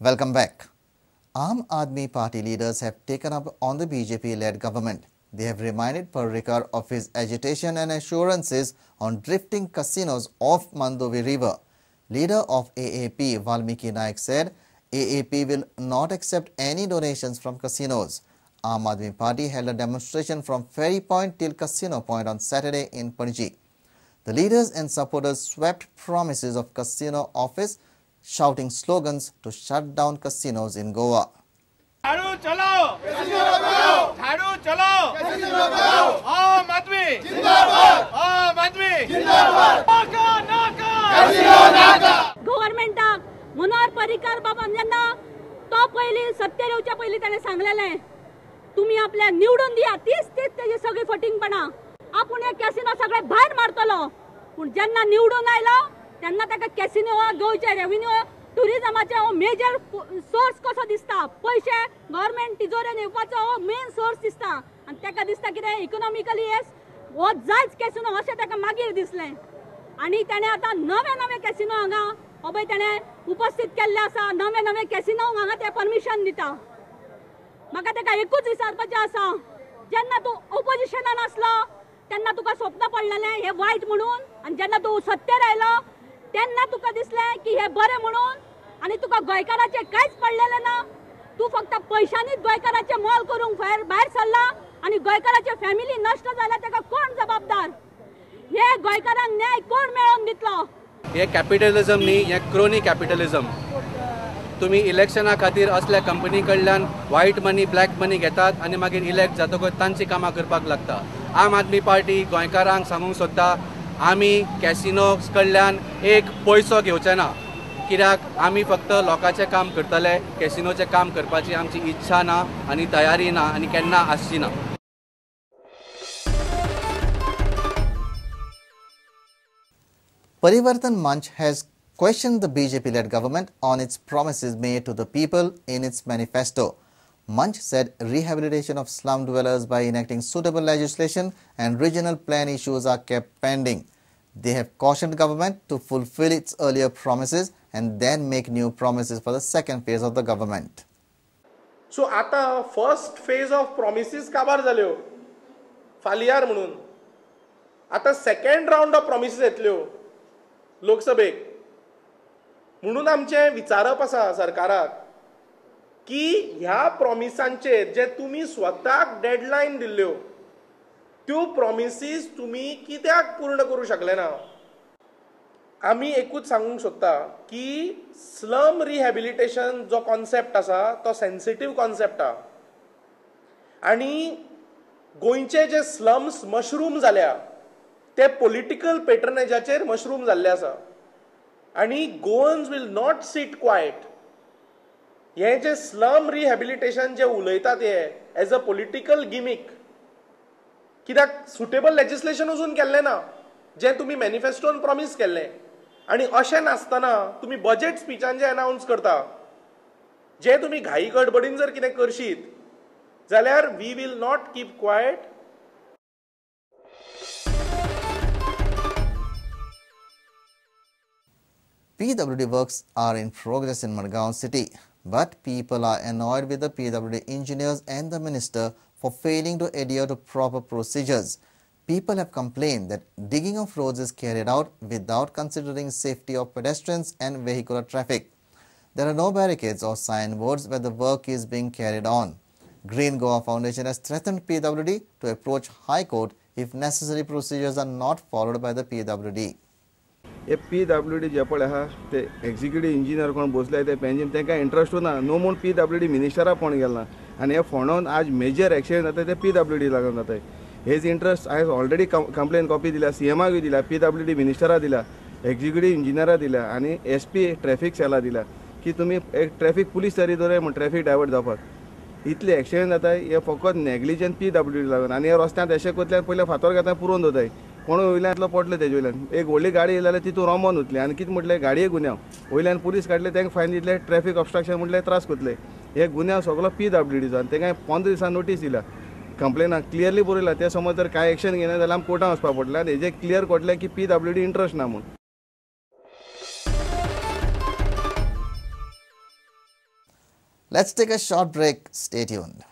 Welcome back. Aam Aadmi Party leaders have taken up on the BJP-led government. They have reminded Parrikar of his agitation and assurances on drifting casinos off Mandovi River. Leader of AAP, Valmiki Naik, said AAP will not accept any donations from casinos. Aam Aadmi Party held a demonstration from Ferry Point till Casino Point on Saturday in Panji. The leaders and supporters swept promises of casino office, shouting slogans to shut down casinos in Goa. झाड़ू चलाओ, casino लगाओ, झाड़ू चलाओ, casino लगाओ, आम आदमी जिंदाबाद, आम आदमी जिंदाबाद, नाका नाका, कैसीनो नाका. गव्हर्नमेंटाक मनोहर पर्रीकर बाबा जेन्ना तो पयली सत्तेर येवच्या पयली ताणें सांगलेलें तुम्ही आपल्याक निवडून दिया तीच तेजी सगळी फटिंगपणां आपूण हे कॅसिनो सगळे भायर मारतलो पूण जेन्ना निवडून आयलो तेन्ना ताका कॅसिनो गोंयचे रेव्हेन्यू टुरिजमाचे हो मेजर सोर्स कसो दिसता पैसे गव्हर्नमेंट तिजोरेन येवपाचो हो मेन सोर्स दिसता आनी ताका दिसता कितें इकॉनॉमिकली हो जायच कॅसिनो अशें ताका मागीर दिसलें आनी ताणें आतां नवे नवे कॅसिनो हांगा हो पळय ताणें उपस्थित केल्ले आसा नवे नवे कॅसिनो हांगा ते परमिशन दिता म्हाका ताका एकूच विचारपाचें आसा जेन्ना तूं ऑपोजिशनान आसलो तेन्ना तुका स्वप्न पडलेलें हे वायट म्हणून आनी जेन्ना तूं सत्तेर आयलो तेन्ना तुका दिसलें की हे बरें म्हणून आनी तुका गोंयकाराचें कांयच पडलेलें ना तूं फक्त पयशांनीच गोंयकाराचें मोल करूंक भायर सरला आनी गोंयकाराची फॅमिली नश्ट जाल्या ताका कोण जबाबदार हे गोंयकारांक न्याय कोण मेळोवन दितलो हे कॅपिटलिझम न्ही हे क्रोनी कॅपिटलिझम तुम्ही इलेक्शना खातीर असल्या कंपनी कडल्यान व्हायट मनी ब्लॅक मनी घेतात आनी मागीर इलेक्ट जातकच तांची कामां करपाक लागता. आम आदमी पार्टी गोंयकारांक सांगूंक सोदता आमी कॅसिनोज कडल्यान एक पयसो घेवचे ना कित्याक आमी फक्त लोकांचें काम करतले कॅसिनोचें काम करपाची आमची इच्छा ना आनी तयारी ना आनी केन्ना आसची ना. Parivartan Manch has questioned the BJP-led government on its promises made to the people in its manifesto. Manch said rehabilitation of slum dwellers by enacting suitable legislation and regional plan issues are kept pending. They have cautioned government to fulfill its earlier promises and then make new promises for the second phase of the government. So आता first phase of promises काबार जाल्यो फालियार म्हणून आता second round of promises येतल्यो लोकसभेक म्हणून आमचे विचारप आसा सरकाराक की ह्या प्रॉमिसांचेर जे तुम्ही स्वताक डेडलाइन दिल्ल्यो त्यो प्रॉमिसीस तुम्ही कित्याक पूर्ण करू शकले ना. आमी एकूच सांगूंक सोदता की स्लम रिहॅबिलिटेशन जो कॉन्सेप्ट आसा तो सेन्सिटिव्ह कॉन्सेप्ट आसा आनी गोंयचे जे स्लम्स मशरूम जाल्या ते पॉलिटिकल पेटर्नेजाचेर मशरूम जाल्ले आसा आनी Goans will not sit quiet. हे जे स्लम रिहॅबिलिटेशन जे उलयतात हे एज अ पॉलिटिकल गिमिक कित्याक सुटेबल लेजिस्लेशन अजून केल्लें ना जे तुम्ही मॅनिफेस्टोन प्रॉमिस केल्लें आनी अशें नासतना तुम्ही बजेट स्पिचान जे अनाउन्स करता जे तुम्ही घाई गडबडीन जर कितें करशीत जाल्यार we will not keep quiet. PWD works are in progress in Madgaon city, but people are annoyed with the PWD engineers and the minister for failing to adhere to proper procedures. People have complained that digging of roads is carried out without considering safety of pedestrians and vehicular traffic. There are no barricades or signboards where the work is being carried on. Green Goa Foundation has threatened PWD to approach High Court if necessary procedures are not followed by the PWD. हे PWD जे पळय आहा ते executive engineer कोण बसले ते पेंजीन तांकां interest ना नो म्हूण PWD मिनिस्टरा फोन गेला आनी हे फोंडोवन आज मेजर एक्सिडेंट जाता ते PWD लागून जाता. हेज इंट्रस्ट हांवें ऑलरेडी कंप्लेन कॉपी दिल्या CMाक दिल्या PWD मिनिस्टरा दिल्या एक्झिक्युटिव्ह इंजिनियरा दिल्या आनी SP ट्रॅफिक सेला दिल्या की तुम्ही एक ट्रॅफिक पुलीस तरी दवराय म्हूण ट्रॅफिक डायवर्ट जावपाक इतले एक्सिडेंट जाता हे फकत नेग्लिजंट PWD लागून आनी हे रस्त्यात अशें कोतल्यान पयले फातर घेता पुरोवन दवरताय कोण वयल्यान पडले तेजे वयल्यान एक व्हडली गाडी येयली जाल्यार तितून रोमोन वतली आनी कितें म्हटलें गाडये गुन्यांव वयल्यान पुलीस काडले तांकां फायन दितले ट्रॅफिक ऑब्स्ट्रक्शन म्हटलें त्रास कोतले हे गुन्यांव सगळो PWDचो आनी तांकां 15 दिसां नोटीस दिल्या कंप्लेनाक क्लियरली बरयला ते समज जर कांय एक्शन घेना जाल्यार आमकां कोर्टान वचपाक पडटलें आनी हेजें क्लियर कोटलें की PWD इंट्रस्ट ना म्हूण. Let's take a short break. Stay tuned.